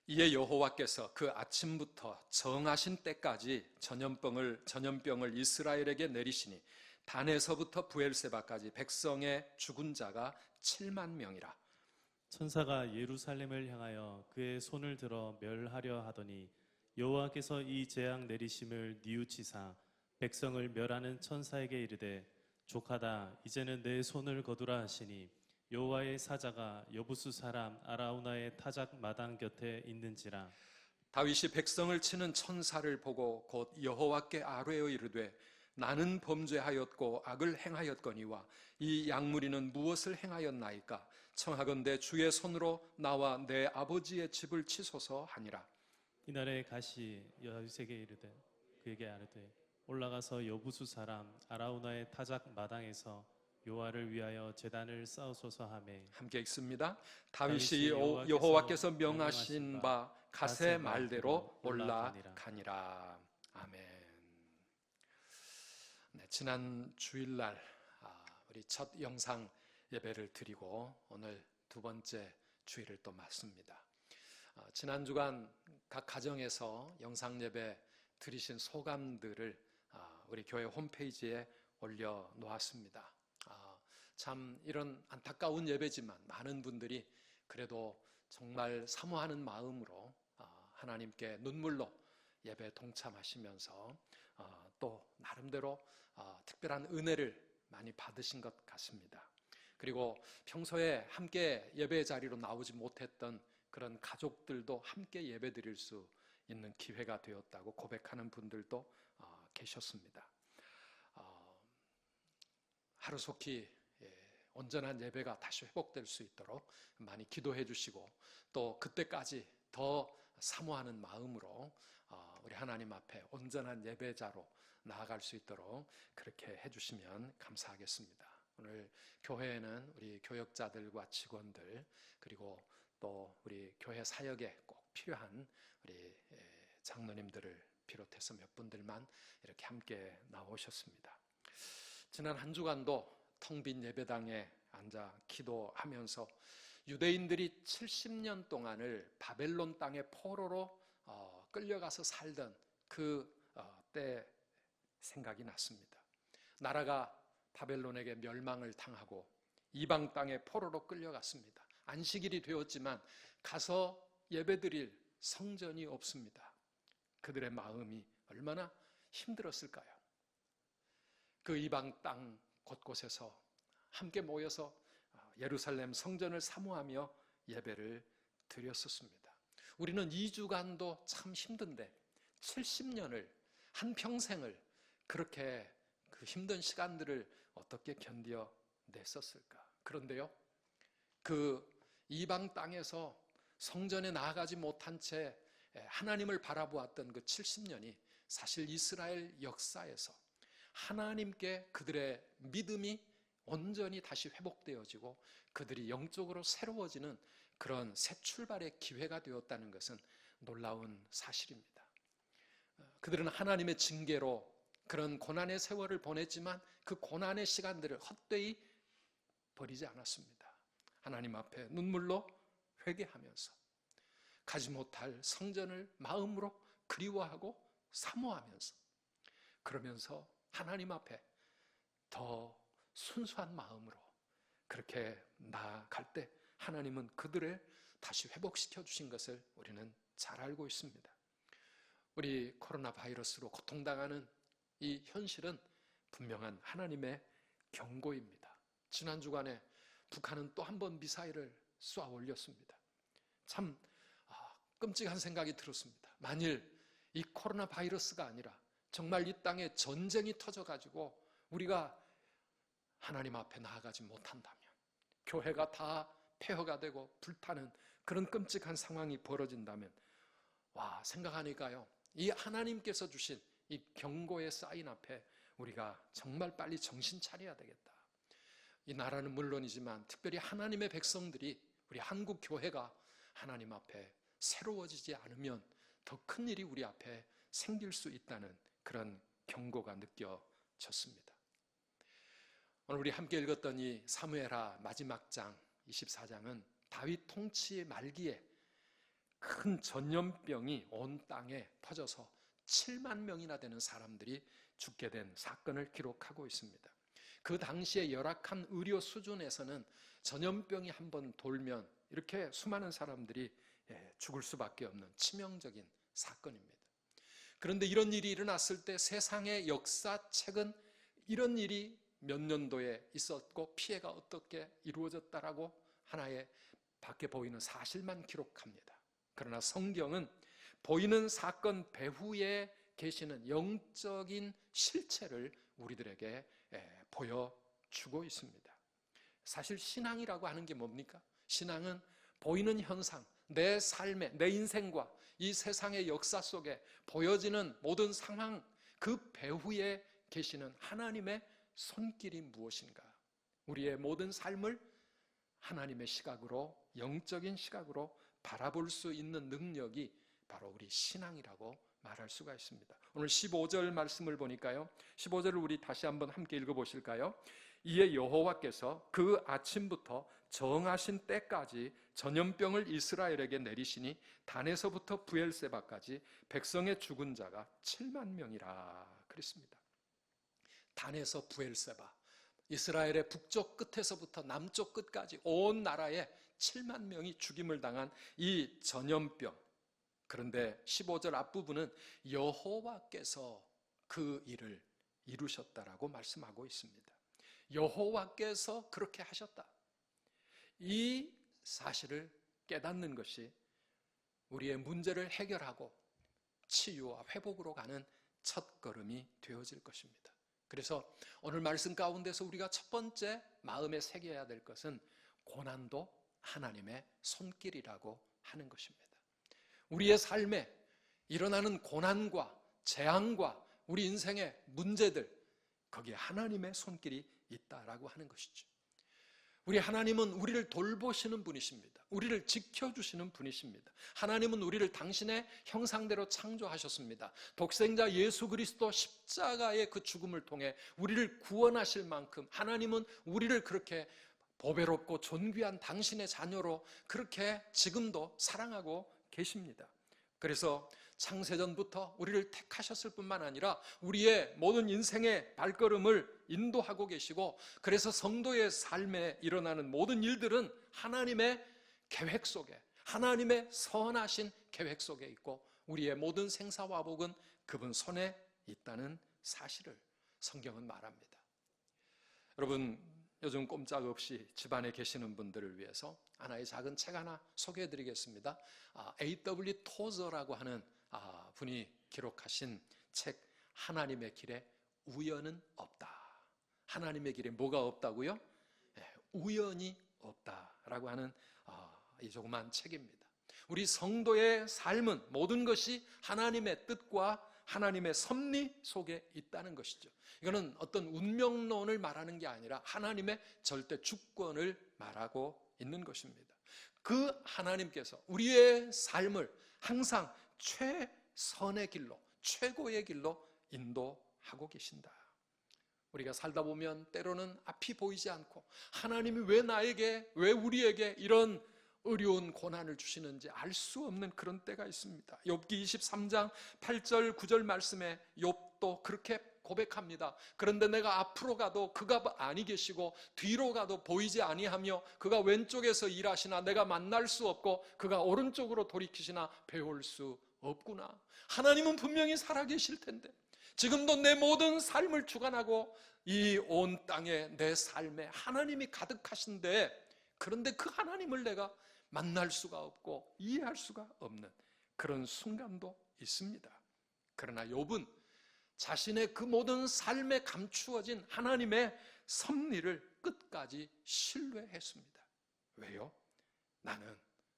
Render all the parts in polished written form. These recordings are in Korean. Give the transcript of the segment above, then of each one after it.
이에 여호와께서 그 아침부터 정하신 때까지 전염병을 이스라엘에게 내리시니 단에서부터 부엘세바까지 백성의 죽은 자가 7만 명이라. 천사가 예루살렘을 향하여 그의 손을 들어 멸하려 하더니 여호와께서 이 재앙 내리심을 뉘우치사 백성을 멸하는 천사에게 이르되 족하다 이제는 내 손을 거두라 하시니 여호와의 사자가 여부수 사람 아라우나의 타작 마당 곁에 있는지라. 다윗이 백성을 치는 천사를 보고 곧 여호와께 아뢰어 이르되 나는 범죄하였고 악을 행하였거니와 이 양무리는 무엇을 행하였나이까? 청하건대 주의 손으로 나와 내 아버지의 집을 치소서 하니라. 이날에 가시 다윗에게 이르되 그에게 아뢰되 올라가서 여부수 사람 아라우나의 타작 마당에서 여호와를 위하여 제단을 쌓으소서 하매. 함께 읽습니다. 다윗이 여호와께서 명하신 바 가세 말대로 올라가니라. 아멘. 네, 지난 주일날 우리 첫 영상 예배를 드리고 오늘 두 번째 주일을 또 맞습니다. 지난 주간 각 가정에서 영상 예배 드리신 소감들을 우리 교회 홈페이지에 올려놓았습니다. 참 이런 안타까운 예배지만 많은 분들이 그래도 정말 사모하는 마음으로 하나님께 눈물로 예배 동참하시면서 또 나름대로 특별한 은혜를 많이 받으신 것 같습니다. 그리고 평소에 함께 예배 자리로 나오지 못했던 그런 가족들도 함께 예배 드릴 수 있는 기회가 되었다고 고백하는 분들도 계셨습니다. 하루속히 온전한 예배가 다시 회복될 수 있도록 많이 기도해 주시고 또 그때까지 더 사모하는 마음으로 우리 하나님 앞에 온전한 예배자로 나아갈 수 있도록 그렇게 해주시면 감사하겠습니다. 오늘 교회에는 우리 교역자들과 직원들 그리고 또 우리 교회 사역에 꼭 필요한 우리 장로님들을 비롯해서 몇 분들만 이렇게 함께 나오셨습니다. 지난 한 주간도 텅 빈 예배당에 앉아 기도하면서 유대인들이 70년 동안을 바벨론 땅의 포로로 끌려가서 살던 그 때 생각이 났습니다. 나라가 바벨론에게 멸망을 당하고 이방 땅의 포로로 끌려갔습니다. 안식일이 되었지만 가서 예배드릴 성전이 없습니다. 그들의 마음이 얼마나 힘들었을까요? 그 이방 땅 곳곳에서 함께 모여서 예루살렘 성전을 사모하며 예배를 드렸었습니다. 우리는 2주간도 참 힘든데 70년을 한평생을 그렇게 그 힘든 시간들을 어떻게 견뎌냈었을까? 그런데요, 그 이방 땅에서 성전에 나아가지 못한 채 하나님을 바라보았던 그 70년이 사실 이스라엘 역사에서 하나님께 그들의 믿음이 온전히 다시 회복되어지고 그들이 영적으로 새로워지는 그런 새 출발의 기회가 되었다는 것은 놀라운 사실입니다. 그들은 하나님의 징계로 그런 고난의 세월을 보냈지만 그 고난의 시간들을 헛되이 버리지 않았습니다. 하나님 앞에 눈물로 회개하면서 가지 못할 성전을 마음으로 그리워하고 사모하면서 그러면서 하나님 앞에 더 순수한 마음으로 그렇게 나아갈 때 하나님은 그들을 다시 회복시켜 주신 것을 우리는 잘 알고 있습니다. 우리 코로나 바이러스로 고통당하는 이 현실은 분명한 하나님의 경고입니다. 지난 주간에 북한은 또 한 번 미사일을 쏘아 올렸습니다. 참 끔찍한 생각이 들었습니다. 만일 이 코로나 바이러스가 아니라 정말 이 땅에 전쟁이 터져가지고 우리가 하나님 앞에 나아가지 못한다면 교회가 다 폐허가 되고 불타는 그런 끔찍한 상황이 벌어진다면 생각하니까요, 이 하나님께서 주신 이 경고의 사인 앞에 우리가 정말 빨리 정신 차려야 되겠다. 이 나라는 물론이지만 특별히 하나님의 백성들이 우리 한국 교회가 하나님 앞에 새로워지지 않으면 더 큰 일이 우리 앞에 생길 수 있다는 그런 경고가 느껴졌습니다. 오늘 우리 함께 읽었던 이 사무엘하 마지막 장 24장은 다윗 통치 말기에 큰 전염병이 온 땅에 퍼져서 7만 명이나 되는 사람들이 죽게 된 사건을 기록하고 있습니다. 그 당시에 열악한 의료 수준에서는 전염병이 한번 돌면 이렇게 수많은 사람들이 죽을 수밖에 없는 치명적인 사건입니다. 그런데 이런 일이 일어났을 때 세상의 역사책은 이런 일이 몇 년도에 있었고 피해가 어떻게 이루어졌다라고 하나의 밖에 보이는 사실만 기록합니다. 그러나 성경은 보이는 사건 배후에 계시는 영적인 실체를 우리들에게 보여주고 있습니다. 사실 신앙이라고 하는 게 뭡니까? 신앙은 보이는 현상, 내 삶에, 내 인생과 이 세상의 역사 속에 보여지는 모든 상황, 그 배후에 계시는 하나님의 손길이 무엇인가? 우리의 모든 삶을 하나님의 시각으로, 영적인 시각으로 바라볼 수 있는 능력이 바로 우리 신앙이라고 말할 수가 있습니다. 오늘 15절 말씀을 보니까요, 15절을 우리 다시 한번 함께 읽어보실까요? 이에 여호와께서 그 아침부터 정하신 때까지 전염병을 이스라엘에게 내리시니 단에서부터 부엘세바까지 백성의 죽은 자가 7만 명이라 그랬습니다. 단에서 부엘세바, 이스라엘의 북쪽 끝에서부터 남쪽 끝까지 온 나라에 7만 명이 죽임을 당한 이 전염병. 그런데 15절 앞부분은 여호와께서 그 일을 이루셨다라고 말씀하고 있습니다. 여호와께서 그렇게 하셨다. 이 사실을 깨닫는 것이 우리의 문제를 해결하고 치유와 회복으로 가는 첫 걸음이 되어질 것입니다. 그래서 오늘 말씀 가운데서 우리가 첫 번째 마음에 새겨야 될 것은 고난도 하나님의 손길이라고 하는 것입니다. 우리의 삶에 일어나는 고난과 재앙과 우리 인생의 문제들, 거기에 하나님의 손길이 있다라고 하는 것이죠. 우리 하나님은 우리를 돌보시는 분이십니다. 우리를 지켜주시는 분이십니다. 하나님은 우리를 당신의 형상대로 창조하셨습니다. 독생자 예수 그리스도 십자가의 그 죽음을 통해 우리를 구원하실 만큼 하나님은 우리를 그렇게 보배롭고 존귀한 당신의 자녀로 그렇게 지금도 사랑하고 계십니다. 그래서 창세전부터 우리를 택하셨을 뿐만 아니라 우리의 모든 인생의 발걸음을 인도하고 계시고, 그래서 성도의 삶에 일어나는 모든 일들은 하나님의 계획 속에, 하나님의 선하신 계획 속에 있고 우리의 모든 생사화복은 그분 손에 있다는 사실을 성경은 말합니다. 여러분, 요즘 꼼짝없이 집안에 계시는 분들을 위해서 하나의 작은 책 하나 소개해드리겠습니다. A.W. 토저라고 하는 분이 기록하신 책, 하나님의 길에 우연은 없다. 하나님의 길에 뭐가 없다고요? 우연이 없다라고 하는 이 조그만 책입니다. 우리 성도의 삶은 모든 것이 하나님의 뜻과 하나님의 섭리 속에 있다는 것이죠. 이거는 어떤 운명론을 말하는 게 아니라 하나님의 절대 주권을 말하고 있는 것입니다. 그 하나님께서 우리의 삶을 항상 최선의 길로, 최고의 길로 인도하고 계신다. 우리가 살다 보면 때로는 앞이 보이지 않고 하나님이 왜 나에게, 왜 우리에게 이런 어려운 고난을 주시는지 알 수 없는 그런 때가 있습니다. 욥기 23장 8절 9절 말씀에 욥도 그렇게 고백합니다. 그런데 내가 앞으로 가도 그가 아니 계시고 뒤로 가도 보이지 아니하며 그가 왼쪽에서 일하시나 내가 만날 수 없고 그가 오른쪽으로 돌이키시나 배울 수 없구나. 하나님은 분명히 살아계실 텐데 지금도 내 모든 삶을 주관하고 이 온 땅에 내 삶에 하나님이 가득하신데, 그런데 그 하나님을 내가 만날 수가 없고 이해할 수가 없는 그런 순간도 있습니다. 그러나 욥은 자신의 그 모든 삶에 감추어진 하나님의 섭리를 끝까지 신뢰했습니다. 왜요? 나는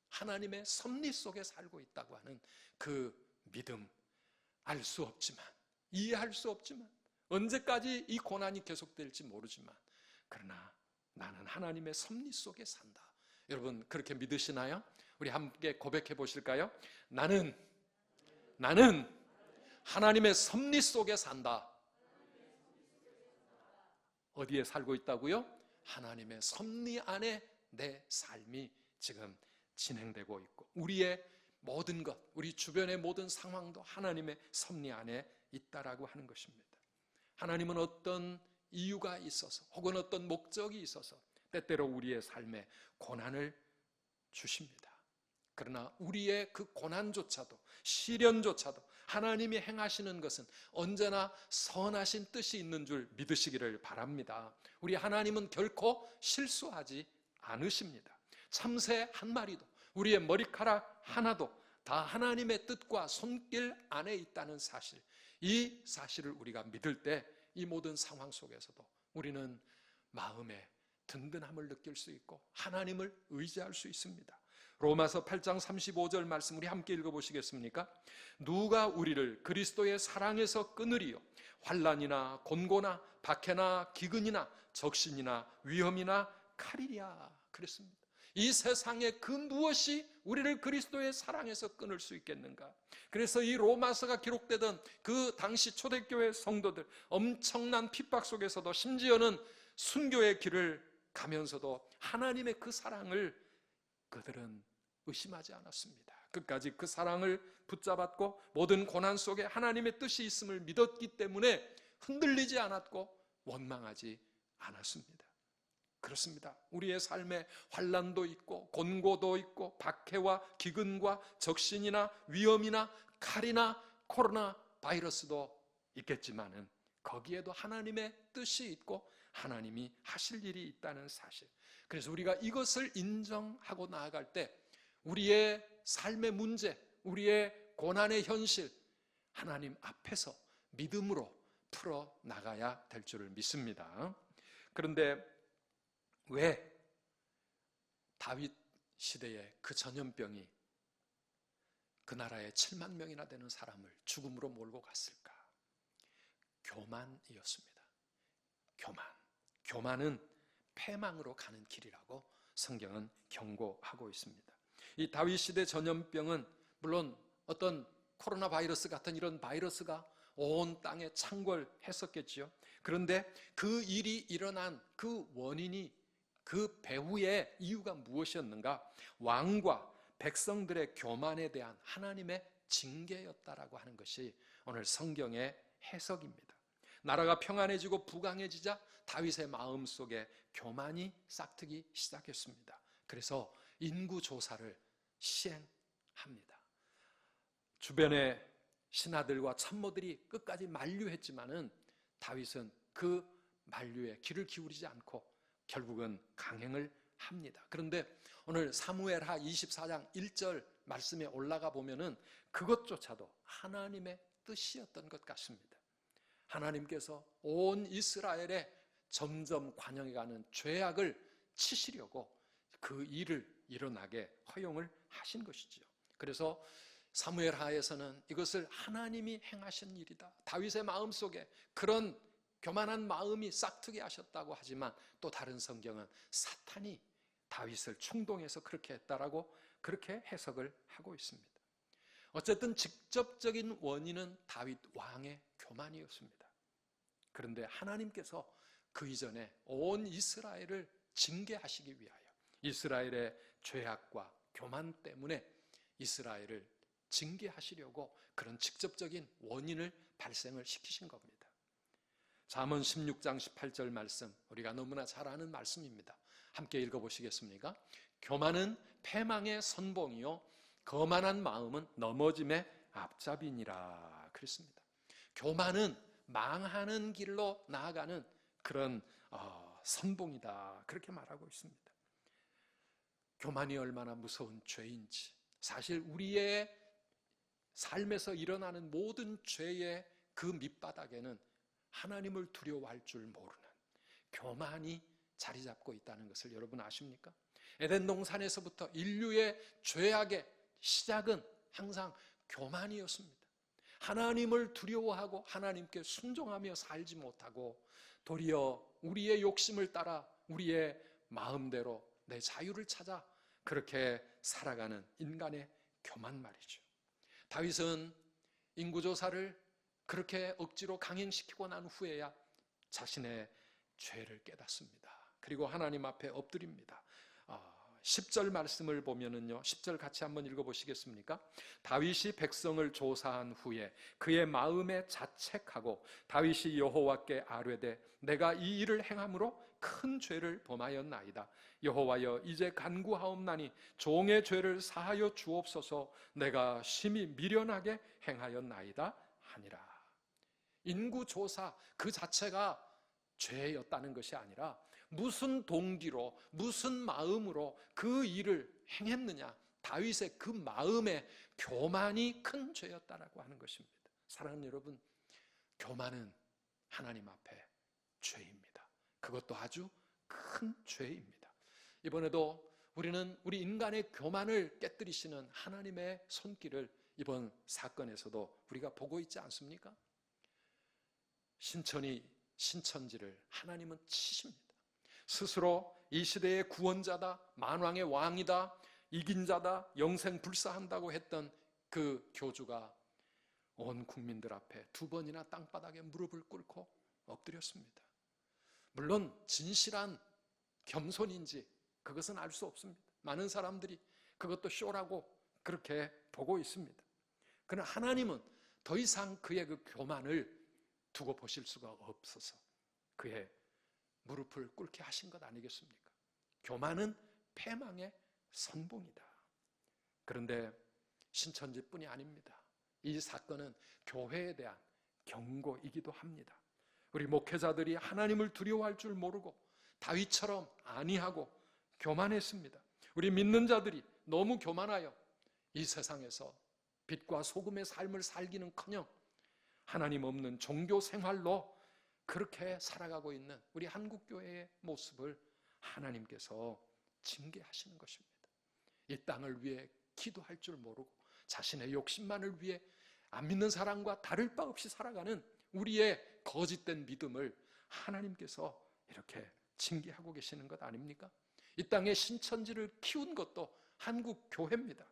하나님의 섭리 속에 살고 있다고 하는 그 믿음, 알 수 없지만, 이해할 수 없지만, 언제까지 이 고난이 계속될지 모르지만, 그러나 나는 하나님의 섭리 속에 산다. 여러분 그렇게 믿으시나요? 우리 함께 고백해 보실까요? 나는 하나님의 섭리 속에 산다. 어디에 살고 있다고요? 하나님의 섭리 안에 내 삶이 지금 진행되고 있고 우리의 모든 것, 우리 주변의 모든 상황도 하나님의 섭리 안에 있다라고 하는 것입니다. 하나님은 어떤 이유가 있어서 혹은 어떤 목적이 있어서 때때로 우리의 삶에 고난을 주십니다. 그러나 우리의 그 고난조차도, 시련조차도 하나님이 행하시는 것은 언제나 선하신 뜻이 있는 줄 믿으시기를 바랍니다. 우리 하나님은 결코 실수하지 않으십니다. 참새 한 마리도, 우리의 머리카락 하나도 다 하나님의 뜻과 손길 안에 있다는 사실, 이 사실을 우리가 믿을 때 이 모든 상황 속에서도 우리는 마음에 든든함을 느낄 수 있고 하나님을 의지할 수 있습니다. 로마서 8장 35절 말씀 우리 함께 읽어보시겠습니까? 누가 우리를 그리스도의 사랑에서 끊으리요? 환난이나 곤고나 박해나 기근이나 적신이나 위험이나 칼이랴 그랬습니다. 이 세상에 그 무엇이 우리를 그리스도의 사랑에서 끊을 수 있겠는가? 그래서 이 로마서가 기록되던 그 당시 초대교회 성도들 엄청난 핍박 속에서도 심지어는 순교의 길을 가면서도 하나님의 그 사랑을 그들은 의심하지 않았습니다. 끝까지 그 사랑을 붙잡았고 모든 고난 속에 하나님의 뜻이 있음을 믿었기 때문에 흔들리지 않았고 원망하지 않았습니다. 그렇습니다. 우리의 삶에 환난도 있고 곤고도 있고 박해와 기근과 적신이나 위험이나 칼이나 코로나 바이러스도 있겠지만은 거기에도 하나님의 뜻이 있고 하나님이 하실 일이 있다는 사실. 그래서 우리가 이것을 인정하고 나아갈 때 우리의 삶의 문제, 우리의 고난의 현실 하나님 앞에서 믿음으로 풀어 나가야 될 줄을 믿습니다. 그런데 왜 다윗 시대에 그 전염병이 그 나라에 7만 명이나 되는 사람을 죽음으로 몰고 갔을까? 교만이었습니다. 교만은 패망으로 가는 길이라고 성경은 경고하고 있습니다. 이 다윗 시대 전염병은 물론 어떤 코로나 바이러스 같은 이런 바이러스가 온 땅에 창궐했었겠지요. 그런데 그 일이 일어난 그 원인이 그 배후의 이유가 무엇이었는가? 왕과 백성들의 교만에 대한 하나님의 징계였다라고 하는 것이 오늘 성경의 해석입니다. 나라가 평안해지고 부강해지자 다윗의 마음속에 교만이 싹트기 시작했습니다. 그래서 인구조사를 시행합니다. 주변의 신하들과 참모들이 끝까지 만류했지만은 다윗은 그 만류에 귀를 기울이지 않고 결국은 강행을 합니다. 그런데 오늘 사무엘하 24장 1절 말씀에 올라가 보면은 그것조차도 하나님의 뜻이었던 것 같습니다. 하나님께서 온 이스라엘에 점점 관영해가는 죄악을 치시려고 그 일을 일어나게 허용을 하신 것이지요. 그래서 사무엘하에서는 이것을 하나님이 행하신 일이다. 다윗의 마음속에 그런 교만한 마음이 싹트게 하셨다고 하지만 또 다른 성경은 사탄이 다윗을 충동해서 그렇게 했다라고 그렇게 해석을 하고 있습니다. 어쨌든 직접적인 원인은 다윗 왕의 교만이었습니다. 그런데 하나님께서 그 이전에 온 이스라엘을 징계하시기 위하여 이스라엘의 죄악과 교만 때문에 이스라엘을 징계하시려고 그런 직접적인 원인을 발생을 시키신 겁니다. 잠언 16장 18절 말씀 우리가 너무나 잘 아는 말씀입니다. 함께 읽어보시겠습니까? 교만은 패망의 선봉이요 거만한 마음은 넘어짐의 앞잡이니라 그랬습니다. 교만은 망하는 길로 나아가는 그런 선봉이다 그렇게 말하고 있습니다. 교만이 얼마나 무서운 죄인지 사실 우리의 삶에서 일어나는 모든 죄의 그 밑바닥에는 하나님을 두려워할 줄 모르는 교만이 자리 잡고 있다는 것을 여러분 아십니까? 에덴 동산에서부터 인류의 죄악의 시작은 항상 교만이었습니다. 하나님을 두려워하고 하나님께 순종하며 살지 못하고 도리어 우리의 욕심을 따라 우리의 마음대로 내 자유를 찾아 그렇게 살아가는 인간의 교만 말이죠. 다윗은 인구조사를 그렇게 억지로 강행시키고 난 후에야 자신의 죄를 깨닫습니다. 그리고 하나님 앞에 엎드립니다. 10절 말씀을 보면은요, 10절 같이 한번 읽어보시겠습니까? 다윗이 백성을 조사한 후에 그의 마음에 자책하고 다윗이 여호와께 아뢰되 내가 이 일을 행함으로 큰 죄를 범하였나이다. 여호와여, 이제 간구하옵나니 종의 죄를 사하여 주옵소서. 내가 심히 미련하게 행하였나이다 하니라. 인구조사 그 자체가 죄였다는 것이 아니라 무슨 동기로, 무슨 마음으로 그 일을 행했느냐, 다윗의 그 마음의 교만이 큰 죄였다라고 하는 것입니다. 사랑하는 여러분, 교만은 하나님 앞에 죄입니다. 그것도 아주 큰 죄입니다. 이번에도 우리는 우리 인간의 교만을 깨뜨리시는 하나님의 손길을 이번 사건에서도 우리가 보고 있지 않습니까? 신천지를 하나님은 치십니다. 스스로 이 시대의 구원자다, 만왕의 왕이다, 이긴 자다, 영생 불사한다고 했던 그 교주가 온 국민들 앞에 2번이나 땅바닥에 무릎을 꿇고 엎드렸습니다. 물론 진실한 겸손인지 그것은 알 수 없습니다. 많은 사람들이 그것도 쇼라고 그렇게 보고 있습니다. 그러나 하나님은 더 이상 그의 그 교만을 두고 보실 수가 없어서 그의 무릎을 꿇게 하신 것 아니겠습니까? 교만은 패망의 선봉이다. 그런데 신천지뿐이 아닙니다. 이 사건은 교회에 대한 경고이기도 합니다. 우리 목회자들이 하나님을 두려워할 줄 모르고 다윗처럼 안이하고 교만했습니다. 우리 믿는 자들이 너무 교만하여 이 세상에서 빛과 소금의 삶을 살기는커녕 하나님 없는 종교 생활로 그렇게 살아가고 있는 우리 한국교회의 모습을 하나님께서 징계하시는 것입니다. 이 땅을 위해 기도할 줄 모르고 자신의 욕심만을 위해 안 믿는 사람과 다를 바 없이 살아가는 우리의 거짓된 믿음을 하나님께서 이렇게 징계하고 계시는 것 아닙니까? 이 땅에 신천지를 키운 것도 한국 교회입니다.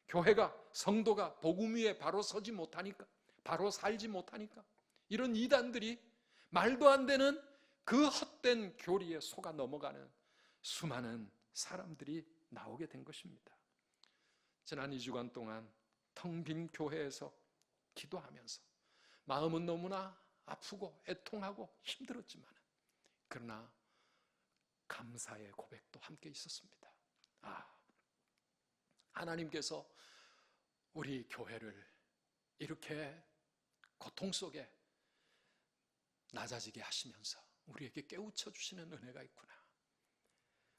교회가, 성도가 복음 위에 바로 서지 못하니까, 바로 살지 못하니까 이런 이단들이 말도 안 되는 그 헛된 교리에 속아 넘어가는 수많은 사람들이 나오게 된 것입니다. 지난 2주간 동안 텅 빈 교회에서 기도하면서 마음은 너무나 아프고 애통하고 힘들었지만 그러나 감사의 고백도 함께 있었습니다. 하나님께서 우리 교회를 이렇게 고통 속에 낮아지게 하시면서 우리에게 깨우쳐 주시는 은혜가 있구나.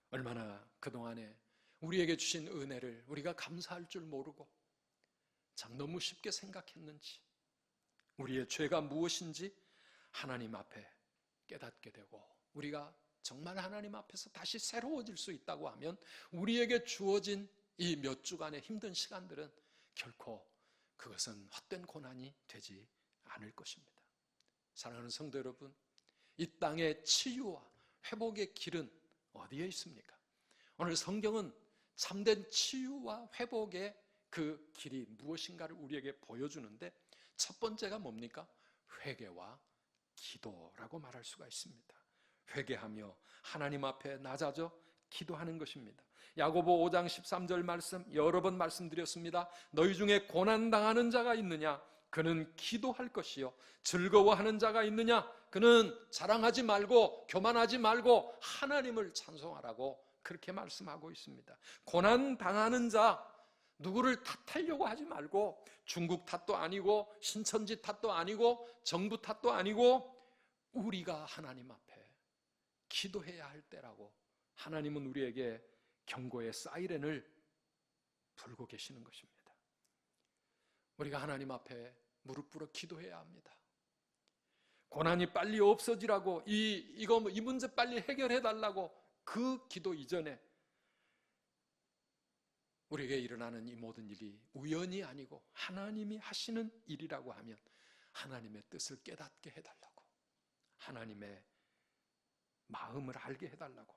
얼마나 그동안에 우리에게 주신 은혜를 우리가 감사할 줄 모르고 참 너무 쉽게 생각했는지, 우리의 죄가 무엇인지 하나님 앞에 깨닫게 되고 우리가 정말 하나님 앞에서 다시 새로워질 수 있다고 하면 우리에게 주어진 이 몇 주간의 힘든 시간들은 결코 그것은 헛된 고난이 되지 않을 것입니다. 사랑하는 성도 여러분, 이 땅의 치유와 회복의 길은 어디에 있습니까? 오늘 성경은 참된 치유와 회복의 그 길이 무엇인가를 우리에게 보여주는데 첫 번째가 뭡니까? 회개와 기도라고 말할 수가 있습니다. 회개하며 하나님 앞에 낮아져 기도하는 것입니다. 야고보 5장 13절 말씀 여러 번 말씀드렸습니다. 너희 중에 고난당하는 자가 있느냐? 그는 기도할 것이요. 즐거워하는 자가 있느냐? 그는 자랑하지 말고 교만하지 말고 하나님을 찬송하라고 그렇게 말씀하고 있습니다. 고난당하는 자, 누구를 탓하려고 하지 말고 중국 탓도 아니고 신천지 탓도 아니고 정부 탓도 아니고 우리가 하나님 앞에 기도해야 할 때라고 하나님은 우리에게 경고의 사이렌을 불고 계시는 것입니다. 우리가 하나님 앞에 무릎 꿇어 기도해야 합니다. 고난이 빨리 없어지라고 이 문제 빨리 해결해 달라고 그 기도 이전에 우리에게 일어나는 이 모든 일이 우연이 아니고 하나님이 하시는 일이라고 하면 하나님의 뜻을 깨닫게 해달라고, 하나님의 마음을 알게 해달라고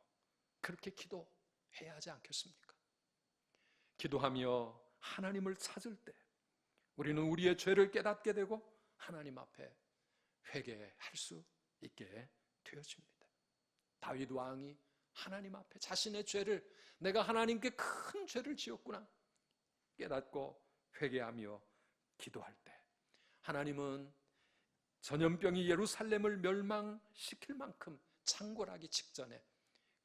그렇게 기도해야 하지 않겠습니까? 기도하며 하나님을 찾을 때 우리는 우리의 죄를 깨닫게 되고 하나님 앞에 회개할 수 있게 되어집니다. 다윗 왕이 하나님 앞에 자신의 죄를 내가 하나님께 큰 죄를 지었구나 깨닫고 회개하며 기도할 때 하나님은 전염병이 예루살렘을 멸망시킬 만큼 창궐하기 직전에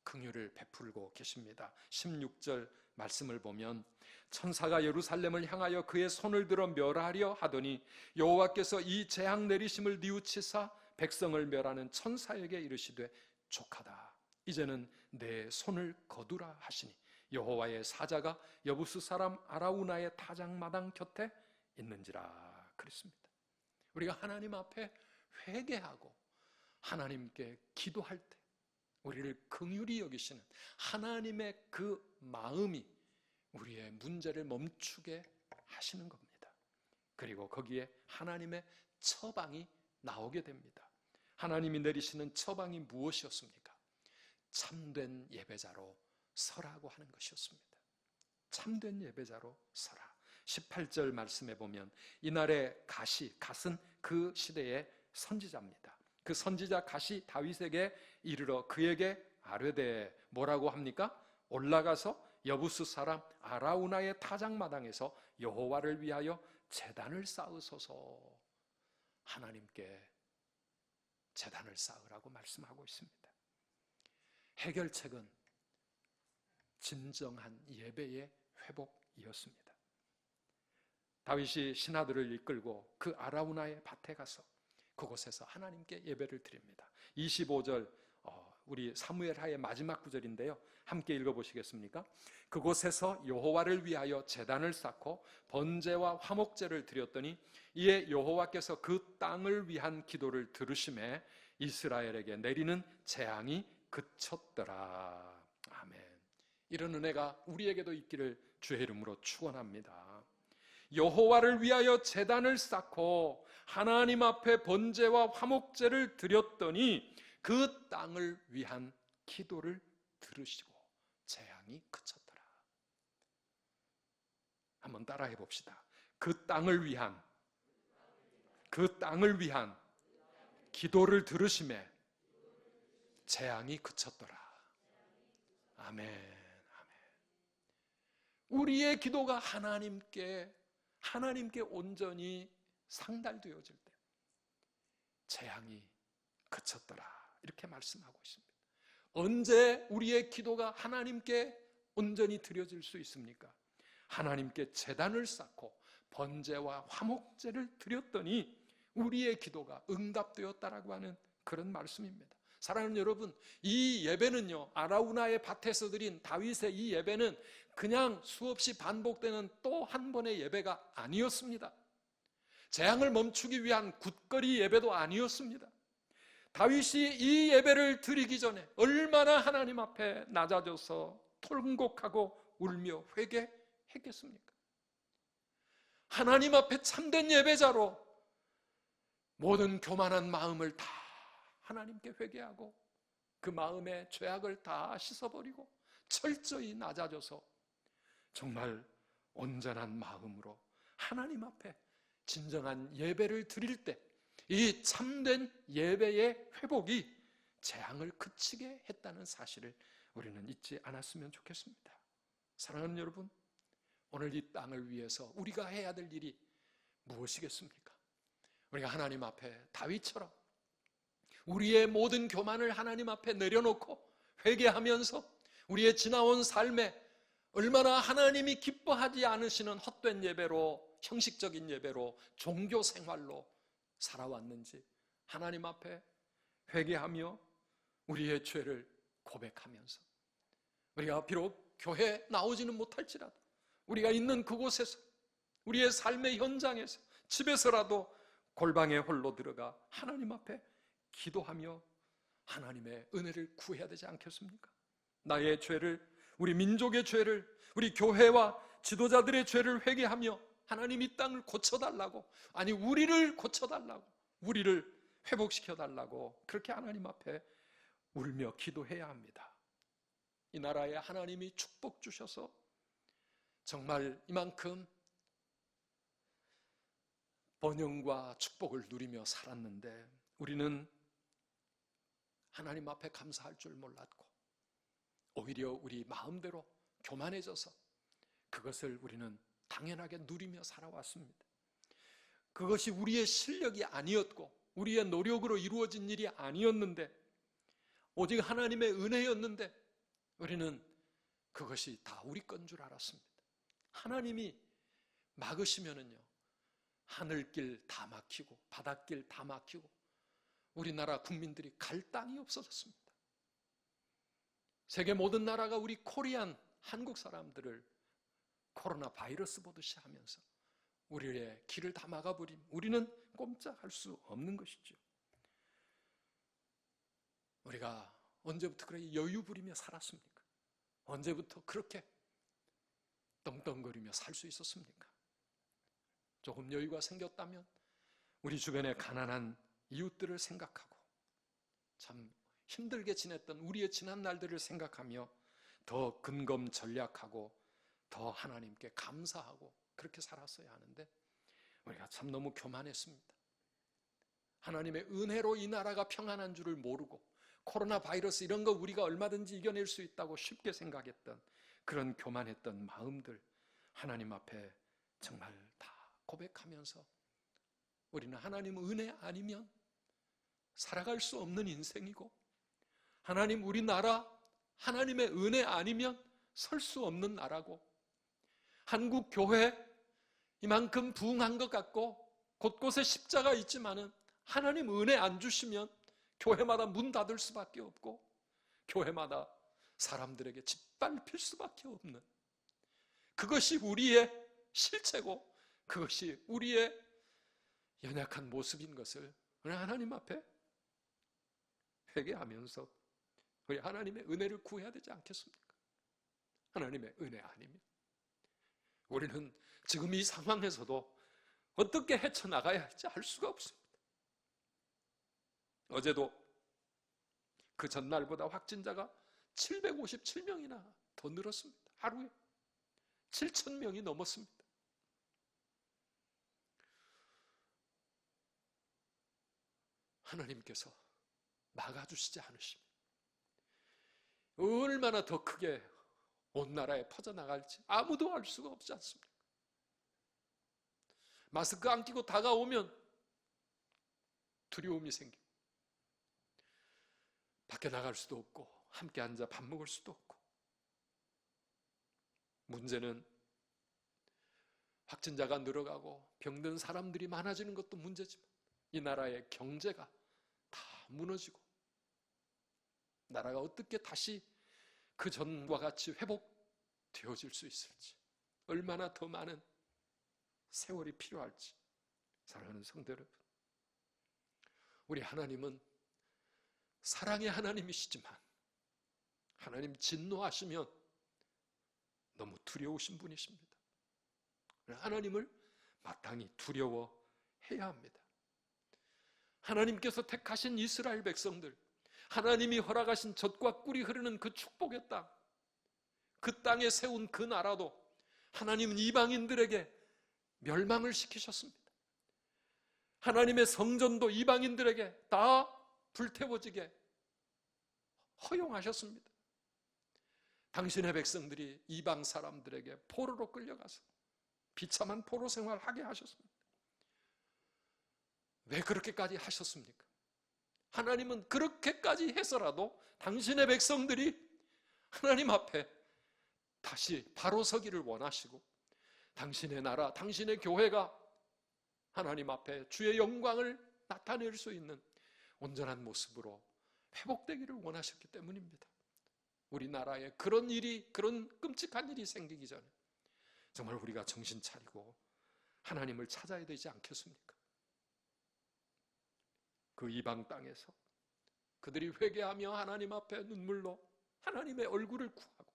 긍휼을 베풀고 계십니다. 16절 말씀을 보면 천사가 예루살렘을 향하여 그의 손을 들어 멸하려 하더니 여호와께서 이 재앙 내리심을 뉘우치사 백성을 멸하는 천사에게 이르시되 족하다. 이제는 내 손을 거두라 하시니 여호와의 사자가 여부스 사람 아라우나의 타작마당 곁에 있는지라 그랬습니다. 우리가 하나님 앞에 회개하고 하나님께 기도할 때 우리를 긍휼히 여기시는 하나님의 그 마음이 우리의 문제를 멈추게 하시는 겁니다. 그리고 거기에 하나님의 처방이 나오게 됩니다. 하나님이 내리시는 처방이 무엇이었습니까? 참된 예배자로 서라고 하는 것이었습니다. 참된 예배자로 서라. 18절 말씀에 보면 이날의 갓은 그 시대의 선지자입니다. 그 선지자 갓이 다윗에게 이르러 그에게 아뢰되 뭐라고 합니까? 올라가서 여부스 사람 아라우나의 타작마당에서 여호와를 위하여 제단을 쌓으소서. 하나님께 제단을 쌓으라고 말씀하고 있습니다. 해결책은 진정한 예배의 회복이었습니다. 다윗이 신하들을 이끌고 그 아라우나의 밭에 가서 그곳에서 하나님께 예배를 드립니다. 25절 우리 사무엘하의 마지막 구절인데요. 함께 읽어보시겠습니까? 그곳에서 여호와를 위하여 제단을 쌓고 번제와 화목제를 드렸더니 이에 여호와께서 그 땅을 위한 기도를 들으심에 이스라엘에게 내리는 재앙이 그쳤더라. 아멘. 이런 은혜가 우리에게도 있기를 주의 이름으로 축원합니다. 여호와를 위하여 제단을 쌓고 하나님 앞에 번제와 화목제를 드렸더니 그 땅을 위한 기도를 들으시고 재앙이 그쳤더라. 한번 따라해 봅시다. 그 땅을 위한 기도를 들으심에 재앙이 그쳤더라. 아멘, 아멘. 우리의 기도가 하나님께 온전히 상달되어질 때 재앙이 그쳤더라. 이렇게 말씀하고 있습니다. 언제 우리의 기도가 하나님께 온전히 드려질 수 있습니까? 하나님께 제단을 쌓고 번제와 화목제를 드렸더니 우리의 기도가 응답되었다라고 하는 그런 말씀입니다. 사랑하는 여러분, 이 예배는요, 아라우나의 밭에서 드린 다윗의 이 예배는 그냥 수없이 반복되는 또 한 번의 예배가 아니었습니다. 재앙을 멈추기 위한 굳거리 예배도 아니었습니다. 다윗이 이 예배를 드리기 전에 얼마나 하나님 앞에 낮아져서 통곡하고 울며 회개했겠습니까? 하나님 앞에 참된 예배자로 모든 교만한 마음을 다 하나님께 회개하고 그 마음의 죄악을 다 씻어버리고 철저히 낮아져서 정말 온전한 마음으로 하나님 앞에 진정한 예배를 드릴 때 이 참된 예배의 회복이 재앙을 그치게 했다는 사실을 우리는 잊지 않았으면 좋겠습니다. 사랑하는 여러분, 오늘 이 땅을 위해서 우리가 해야 될 일이 무엇이겠습니까? 우리가 하나님 앞에 다윗처럼 우리의 모든 교만을 하나님 앞에 내려놓고 회개하면서 우리의 지나온 삶에 얼마나 하나님이 기뻐하지 않으시는 헛된 예배로, 형식적인 예배로, 종교 생활로 살아왔는지 하나님 앞에 회개하며 우리의 죄를 고백하면서 우리가 비록 교회에 나오지는 못할지라도 우리가 있는 그곳에서 우리의 삶의 현장에서 집에서라도 골방에 홀로 들어가 하나님 앞에 기도하며 하나님의 은혜를 구해야 되지 않겠습니까? 나의 죄를, 우리 민족의 죄를, 우리 교회와 지도자들의 죄를 회개하며 하나님 이 땅을 고쳐달라고, 아니 우리를 고쳐달라고, 우리를 회복시켜달라고 그렇게 하나님 앞에 울며 기도해야 합니다. 이 나라에 하나님이 축복 주셔서 정말 이만큼 번영과 축복을 누리며 살았는데 우리는 하나님 앞에 감사할 줄 몰랐고 오히려 우리 마음대로 교만해져서 그것을 우리는 당연하게 누리며 살아왔습니다. 그것이 우리의 실력이 아니었고 우리의 노력으로 이루어진 일이 아니었는데 오직 하나님의 은혜였는데 우리는 그것이 다 우리 건 줄 알았습니다. 하나님이 막으시면은요, 하늘길 다 막히고 바닷길 다 막히고 우리나라 국민들이 갈 땅이 없어졌습니다. 세계 모든 나라가 우리 코리안 한국 사람들을 코로나 바이러스 보듯이 하면서 우리의 길을 다 막아버리면 우리는 꼼짝할 수 없는 것이죠. 우리가 언제부터 그렇게 여유 부리며 살았습니까? 언제부터 그렇게 떵떵거리며 살 수 있었습니까? 조금 여유가 생겼다면 우리 주변의 가난한 이웃들을 생각하고 참 힘들게 지냈던 우리의 지난 날들을 생각하며 더 근검전략하고 더 하나님께 감사하고 그렇게 살았어야 하는데 우리가 참 너무 교만했습니다. 하나님의 은혜로 이 나라가 평안한 줄을 모르고 코로나 바이러스 이런 거 우리가 얼마든지 이겨낼 수 있다고 쉽게 생각했던 그런 교만했던 마음들 하나님 앞에 정말 다 고백하면서 우리는 하나님 은혜 아니면 살아갈 수 없는 인생이고 하나님 우리나라 하나님의 은혜 아니면 설 수 없는 나라고 한국 교회 이만큼 부흥한 것 같고 곳곳에 십자가 있지만은 하나님 은혜 안 주시면 교회마다 문 닫을 수밖에 없고 교회마다 사람들에게 짓밟힐 수밖에 없는 그것이 우리의 실체고 그것이 우리의 연약한 모습인 것을 우리 하나님 앞에 회개하면서 우리 하나님의 은혜를 구해야 되지 않겠습니까? 하나님의 은혜 아니면 우리는 지금 이 상황에서도 어떻게 헤쳐나가야 할지 알 수가 없습니다. 어제도 그 전날보다 확진자가 757명이나 더 늘었습니다. 하루에 7,000명이 넘었습니다. 하나님께서 막아주시지 않으시면 얼마나 더 크게 온 나라에 퍼져나갈지 아무도 알 수가 없지 않습니까? 마스크 안 끼고 다가오면 두려움이 생기고 밖에 나갈 수도 없고 함께 앉아 밥 먹을 수도 없고 문제는 확진자가 늘어가고 병든 사람들이 많아지는 것도 문제지만 이 나라의 경제가 다 무너지고 나라가 어떻게 다시 그 전과 같이 회복되어질 수 있을지 얼마나 더 많은 세월이 필요할지 사랑하는 성도 여러분 우리 하나님은 사랑의 하나님이시지만 하나님 진노하시면 너무 두려우신 분이십니다. 하나님을 마땅히 두려워해야 합니다. 하나님께서 택하신 이스라엘 백성들 하나님이 허락하신 젖과 꿀이 흐르는 그 축복의 땅 그 땅에 세운 그 나라도 하나님은 이방인들에게 멸망을 시키셨습니다. 하나님의 성전도 이방인들에게 다 불태워지게 허용하셨습니다. 당신의 백성들이 이방 사람들에게 포로로 끌려가서 비참한 포로 생활을 하게 하셨습니다. 왜 그렇게까지 하셨습니까? 하나님은 그렇게까지 해서라도 당신의 백성들이 하나님 앞에 다시 바로 서기를 원하시고 당신의 나라, 당신의 교회가 하나님 앞에 주의 영광을 나타낼 수 있는 온전한 모습으로 회복되기를 원하셨기 때문입니다. 우리나라에 그런 일이, 그런 끔찍한 일이 생기기 전에 정말 우리가 정신 차리고 하나님을 찾아야 되지 않겠습니까? 그 이방 땅에서 그들이 회개하며 하나님 앞에 눈물로 하나님의 얼굴을 구하고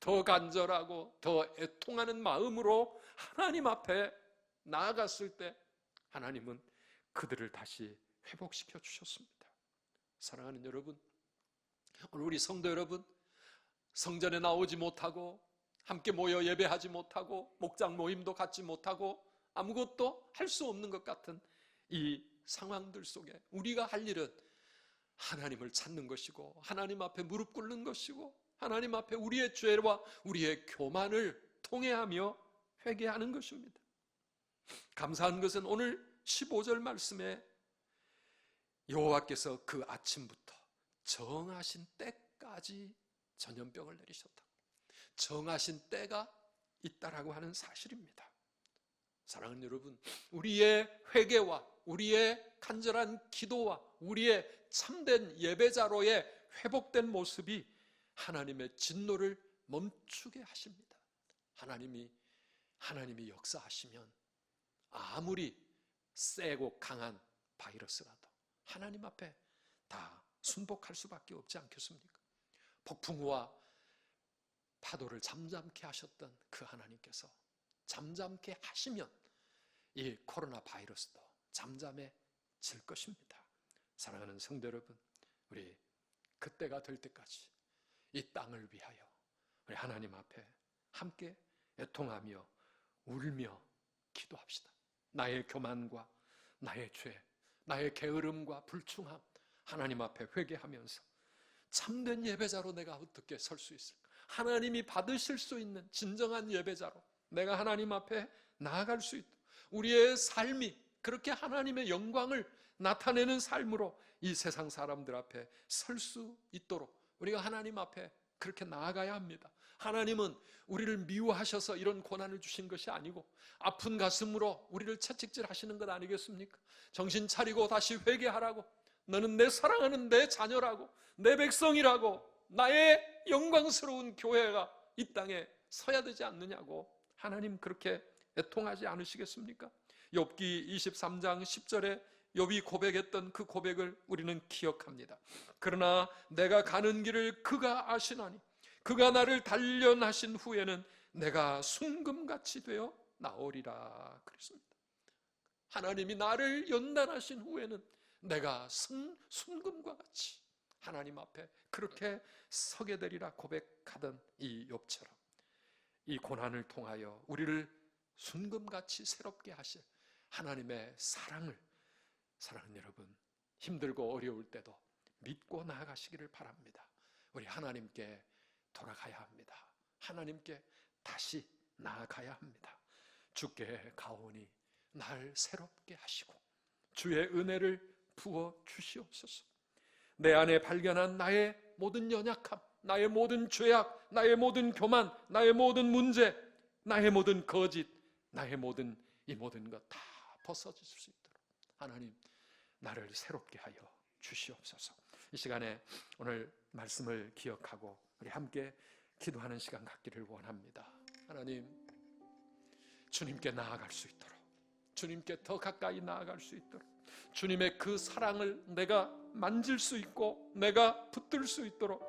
더 간절하고 더 애통하는 마음으로 하나님 앞에 나아갔을 때 하나님은 그들을 다시 회복시켜 주셨습니다. 사랑하는 여러분, 오늘 우리 성도 여러분 성전에 나오지 못하고 함께 모여 예배하지 못하고 목장 모임도 갖지 못하고 아무것도 할 수 없는 것 같은 이 상황들 속에 우리가 할 일은 하나님을 찾는 것이고 하나님 앞에 무릎 꿇는 것이고 하나님 앞에 우리의 죄와 우리의 교만을 통회하며 회개하는 것입니다. 감사한 것은 오늘 15절 말씀에 여호와께서 그 아침부터 정하신 때까지 전염병을 내리셨다. 정하신 때가 있다라고 하는 사실입니다. 사랑하는 여러분, 우리의 회개와 우리의 간절한 기도와 우리의 참된 예배자로의 회복된 모습이 하나님의 진노를 멈추게 하십니다. 하나님이 역사하시면 아무리 세고 강한 바이러스라도 하나님 앞에 다 순복할 수밖에 없지 않겠습니까? 폭풍우와 파도를 잠잠케 하셨던 그 하나님께서 잠잠케 하시면 이 코로나 바이러스도 잠잠해질 것입니다. 사랑하는 성도 여러분, 우리 그때가 될 때까지 이 땅을 위하여 우리 하나님 앞에 함께 애통하며 울며 기도합시다. 나의 교만과 나의 죄, 나의 게으름과 불충함 하나님 앞에 회개하면서 참된 예배자로 내가 어떻게 설 수 있을까? 하나님이 받으실 수 있는 진정한 예배자로 내가 하나님 앞에 나아갈 수 있도록 우리의 삶이 그렇게 하나님의 영광을 나타내는 삶으로 이 세상 사람들 앞에 설 수 있도록 우리가 하나님 앞에 그렇게 나아가야 합니다. 하나님은 우리를 미워하셔서 이런 고난을 주신 것이 아니고 아픈 가슴으로 우리를 채찍질하시는 것 아니겠습니까? 정신 차리고 다시 회개하라고, 너는 내 사랑하는 내 자녀라고, 내 백성이라고, 나의 영광스러운 교회가 이 땅에 서야 되지 않느냐고 하나님 그렇게 애통하지 않으시겠습니까? 욥기 23장 10절에 욥이 고백했던 그 고백을 우리는 기억합니다. 그러나 내가 가는 길을 그가 아시나니 그가 나를 단련하신 후에는 내가 순금같이 되어 나오리라 그랬습니다. 하나님이 나를 연단하신 후에는 내가 순금과 같이 하나님 앞에 그렇게 서게 되리라 고백하던 이 욥처럼 이 고난을 통하여 우리를 순금같이 새롭게 하실 하나님의 사랑을, 사랑하는 여러분, 힘들고 어려울 때도 믿고 나아가시기를 바랍니다. 우리 하나님께 돌아가야 합니다. 하나님께 다시 나아가야 합니다. 주께 가오니 날 새롭게 하시고 주의 은혜를 부어 주시옵소서. 내 안에 발견한 나의 모든 연약함, 나의 모든 죄악, 나의 모든 교만, 나의 모든 문제, 나의 모든 거짓, 나의 모든 이 모든 것 다 벗어질 수 있도록 하나님 나를 새롭게 하여 주시옵소서. 이 시간에 오늘 말씀을 기억하고 우리 함께 기도하는 시간 갖기를 원합니다. 하나님, 주님께 나아갈 수 있도록, 주님께 더 가까이 나아갈 수 있도록, 주님의 그 사랑을 내가 만질 수 있고 내가 붙들 수 있도록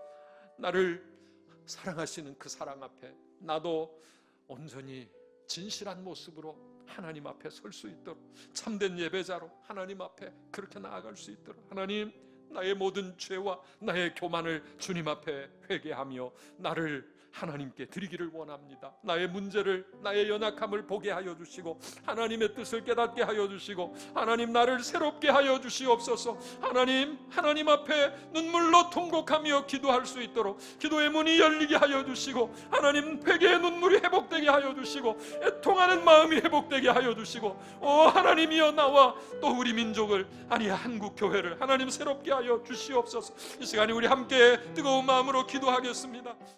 나를 사랑하시는 그 사랑 앞에 나도 온전히 진실한 모습으로 하나님 앞에 설 수 있도록 참된 예배자로 하나님 앞에 그렇게 나아갈 수 있도록 하나님, 나의 모든 죄와 나의 교만을 주님 앞에 회개하며 나를 하나님께 드리기를 원합니다. 나의 문제를, 나의 연약함을 보게 하여 주시고 하나님의 뜻을 깨닫게 하여 주시고 하나님 나를 새롭게 하여 주시옵소서. 하나님 앞에 눈물로 통곡하며 기도할 수 있도록 기도의 문이 열리게 하여 주시고 하나님 회개의 눈물이 회복되게 하여 주시고 애통하는 마음이 회복되게 하여 주시고 하나님이여 나와 또 우리 민족을 한국 교회를 하나님 새롭게 하여 주시옵소서. 이 시간에 우리 함께 뜨거운 마음으로 기도하겠습니다.